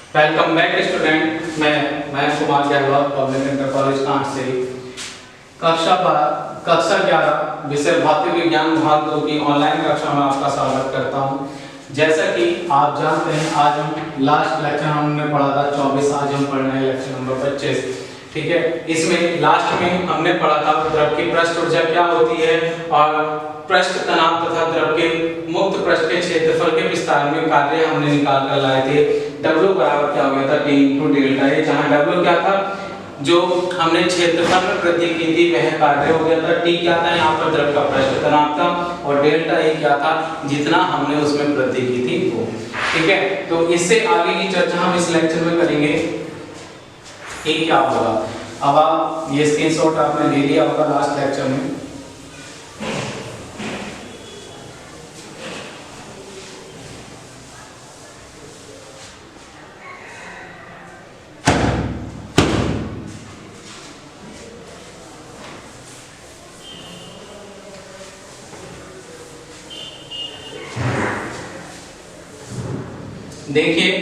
Welcome back student. मैं Kumar Gehlot public inter college Kant से कक्षा 11 विषय भौतिक विज्ञान भाग 2 की ऑनलाइन कक्षा में आपका स्वागत करता हूं। जैसा कि आप जानते हैं, आज हम लास्ट लेक्चर हमने पढ़ा था 24, आज हम पढ़ रहे हैं लेक्चर नंबर 25। ठीक है, इसमें लास्ट में हमने पढ़ा था द्रव की पृष्ठ ऊर्जा क्या होती है और पृष्ठ तनाव तथा द्रव के मुक्त पृष्ठ के क्षेत्रफल के विस्तार में कार्य हमने निकाल कर लाए थे। W बराबर क्या हो गया था T × डेल्टा ए, जहां W क्या था जो हमने क्षेत्रफल में वृद्धि की थी वह कार्य हो गया था। T क्या था, यहाँ पर द्रव का पृष्ठ तनाव था और डेल्टा ए क्या था, जितना हमने उसमें वृद्धि की थी वो। ठीक है, तो इससे आगे की चर्चा हम इस लेक्चर में करेंगे कि क्या होगा। अब आप ये स्क्रीनशॉट आपने ले लिया होगा लास्ट लेक्चर में। देखिए,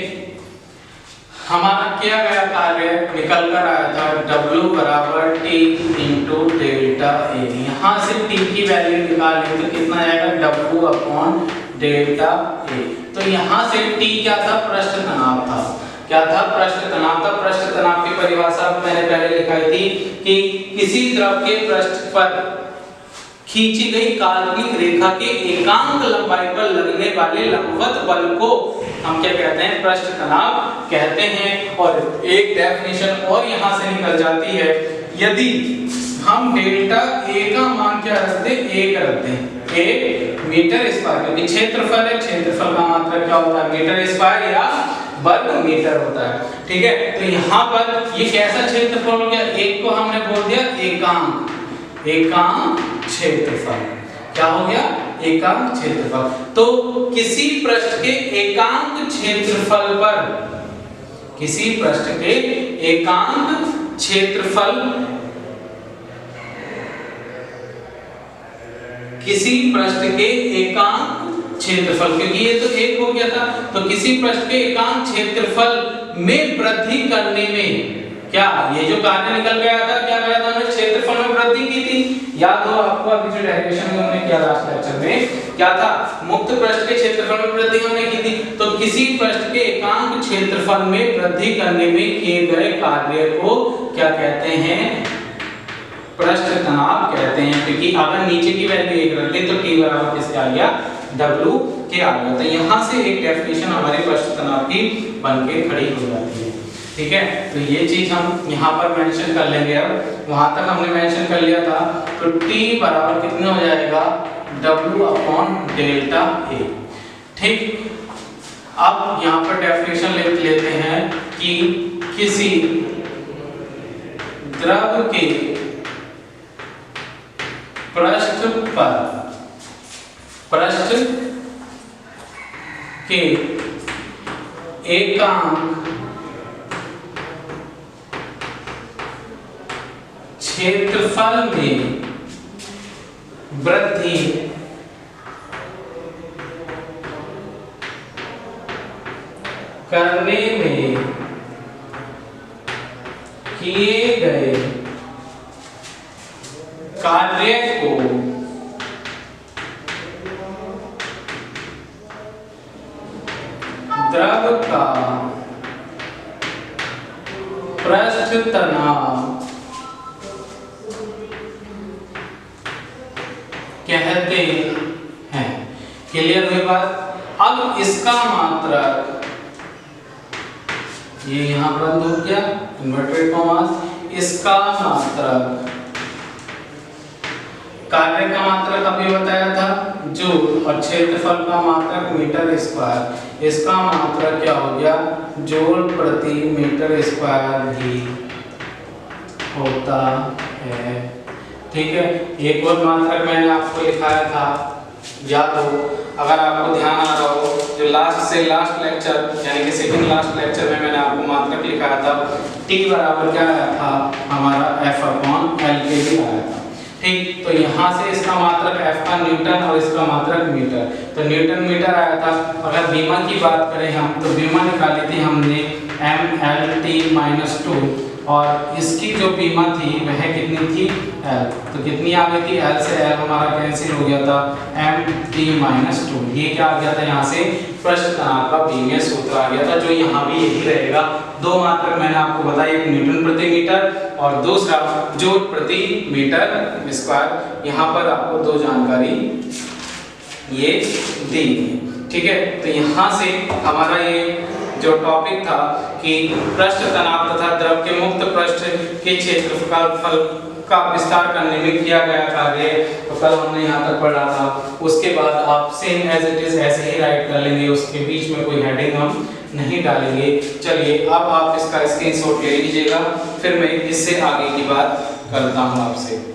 हमारा किया गया कार्य निकल कर आया था W बराबर T × डेल्टा ए। यहाँ से T की वैल्यू निकालें तो कितना आएगा, W डेल्टा ए। तो यहाँ से T क्या था, पृष्ठ तनाव था। क्या था, पृष्ठ तनाव था। पृष्ठ तनाव की परिभाषा मैंने पहले लिखाई थी कि किसी द्रव के पृष्ठ पर खींची गई काल्पनिक रेखा के एकांक लंबाई पर लगने वाले लंबवत बल को हम क्या कहते हैं, पृष्ठ तनाव कहते हैं। और एक डेफिनेशन और यहां से निकल जाती है, यदि हम डेल्टा ए का मान क्या रखते हैं, 1 रखते हैं, 1 मीटर स्क्वायर, क्योंकि क्षेत्रफल है, क्षेत्रफल का मात्रक क्या होता है, मीटर स्क्वायर या वर्ग मीटर होता है। ठीक है, तो यहाँ पर ये कैसा क्षेत्रफल हो गया, एक को हमने बोल दिया एकांक क्षेत्रफल। क्या हो गया, एकांक क्षेत्रफल। तो किसी पृष्ठ के एकांक क्षेत्रफल पर, किसी पृष्ठ के एकांक क्षेत्रफल, किसी पृष्ठ के एकांक क्षेत्रफल, क्योंकि ये तो 1 हो गया था, तो किसी पृष्ठ के एकांक क्षेत्रफल में वृद्धि करने में क्या, ये जो कार्य निकल गया था, क्या गया था, हमने क्षेत्रफल में वृद्धि की थी। याद हो आपको, अभी जो डेरिवेशन में हमने किया लास्ट लेक्चर में क्या था, मुक्त पृष्ठ के क्षेत्रफल में वृद्धि हमने की थी। तो किसी पृष्ठ के एकांक क्षेत्रफल में वृद्धि करने में किए गए कार्य को क्या कहते हैं, पृष्ठ तनाव कहते हैं। क्योंकि अगर नीचे की वैल्यू 1 रखते तो T बराबर किसके आ गया, W के आ गया। तो यहाँ से एक डेफिनेशन हमारे पृष्ठ तनाव की बनके खड़ी हो जाती है। ठीक है, तो ये चीज हम यहाँ पर मेंशन कर लेंगे। अब वहां तक हमने मेंशन कर लिया था, तो T बराबर कितना हो जाएगा, W डेल्टा ए। ठीक, अब यहाँ पर डेफिनेशन लिख लेते हैं कि किसी द्रव के पृष्ठ के एकांक क्षेत्रफल में वृद्धि करने में किए गए कार्य को द्रव का पृष्ठ तनाव कहते हैं। क्लियर हुई बात। अब इसका मात्रक, ये यहां बंद हो गया इन्वर्टेड कॉमास, इसका मात्रक, कार्य का मात्रक अभी बताया था जूल और क्षेत्रफल का मात्रक मीटर स्क्वायर, इसका मात्रक क्या हो गया, जूल प्रति मीटर स्क्वायर भी होता है। ठीक है, एक और मात्रक मैंने आपको लिखाया था, याद हो, अगर आपको ध्यान आ रहा हो, जो लास्ट से लास्ट लेक्चर यानी कि सेकंड लास्ट लेक्चर में मैंने आपको मात्रक लिखाया था, T बराबर क्या आया था हमारा F/L के लिए आया था। ठीक, तो यहाँ से इसका मात्रक F का न्यूटन और इसका मात्रक मीटर, तो न्यूटन मीटर आया था। अगर बीमा की बात करें हम, तो बीमा निकाली थी हमने MLT-2 और इसकी जो बीमा थी वह कितनी थी L, तो कितनी आ गई थी L से L हमारा कैंसिल हो गया था MT-2। ये क्या आ गया था यहाँ से पृष्ठ तनाव का बीमीय सूत्र आ गया था, जो यहाँ भी यही रहेगा। दो मात्रक मैंने आपको बताया, एक न्यूटन प्रति मीटर और दूसरा जूल प्रति मीटर स्क्वायर। यहाँ पर आपको दो जानकारी ये दी, ठीक है। तो यहाँ से हमारा ये जो टॉपिक था कि पृष्ठ तनाव तथा द्रव के मुक्त पृष्ठ के क्षेत्रफल का विस्तार करने में किया गया कार्य, तो कल हमने यहाँ तक पढ़ा था। उसके बाद आप सेम एज इट इज ऐसे ही राइट कर लेंगे, उसके बीच में कोई हेडिंग हम नहीं डालेंगे। चलिए अब आप इसका स्क्रीनशॉट ले लीजिएगा, फिर मैं इससे आगे की बात करता हूँ आपसे।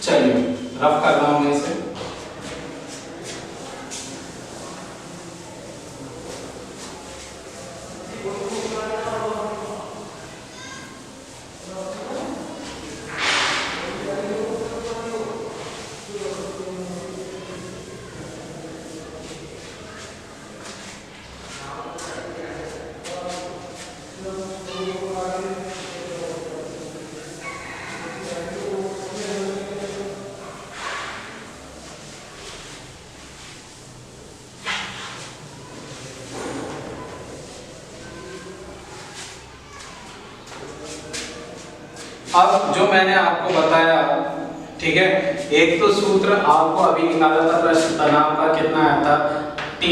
चलिए रफ कर रहा हूं मैं इसे। अब जो मैंने आपको बताया, ठीक है, एक तो सूत्र आपको अभी निकाला था पृष्ठ तनाव का, कितना आया था T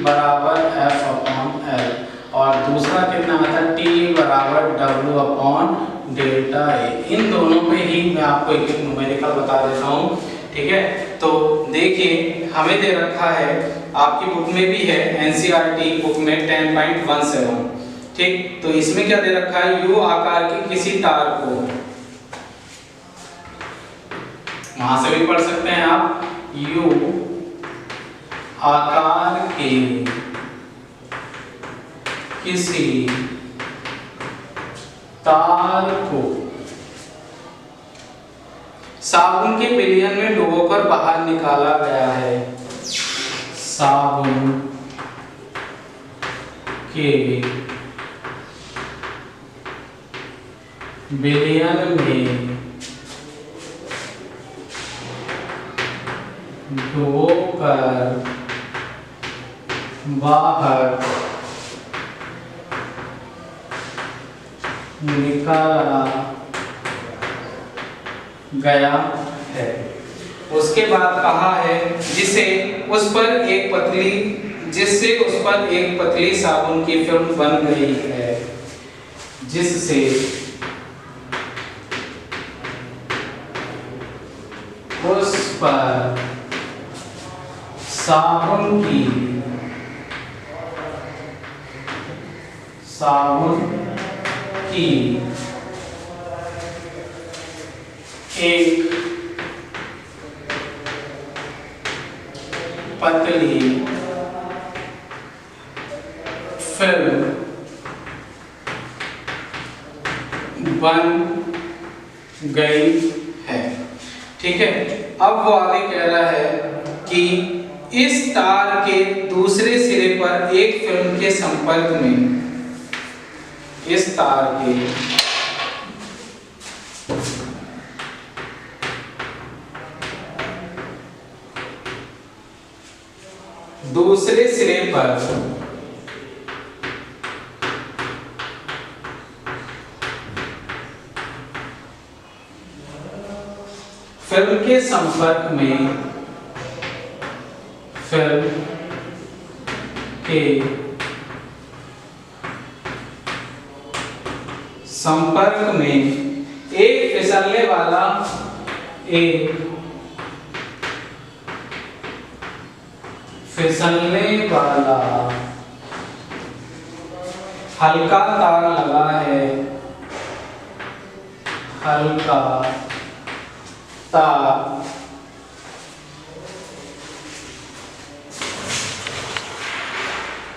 बराबर F/L, और दूसरा कितना आया था T बराबर W/डेल्टा A। इन दोनों पे ही मैं आपको एक एक न्यूमेरिकल बता देता हूँ, ठीक है। तो देखिए हमें दे रखा है, आपकी बुक में भी है, NCERT बुक में 10.17, ठीक। तो इसमें क्या दे रखा है, U आकार की किसी तार को, वहां से भी पढ़ सकते हैं आप, U आकार के किसी तार को साबुन के विलयन में डुबोकर बाहर निकाला गया है। साबुन के विलयन में डुबोकर बाहर निकाला गया है। उसके बाद कहा है जिससे उस पर एक पतली साबुन की फिल्म बन गई है, जिससे उस पर साबुन की एक पतली फिल्म बन गई है, ठीक है। अब वो आगे कह रहा है कि इस तार के दूसरे सिरे पर एक फिल्म के संपर्क में, इस तार के दूसरे सिरे पर फिल्म के संपर्क में, फिल्म के संपर्क में एक फिसलने वाला हल्का तार लगा है, हल्का तार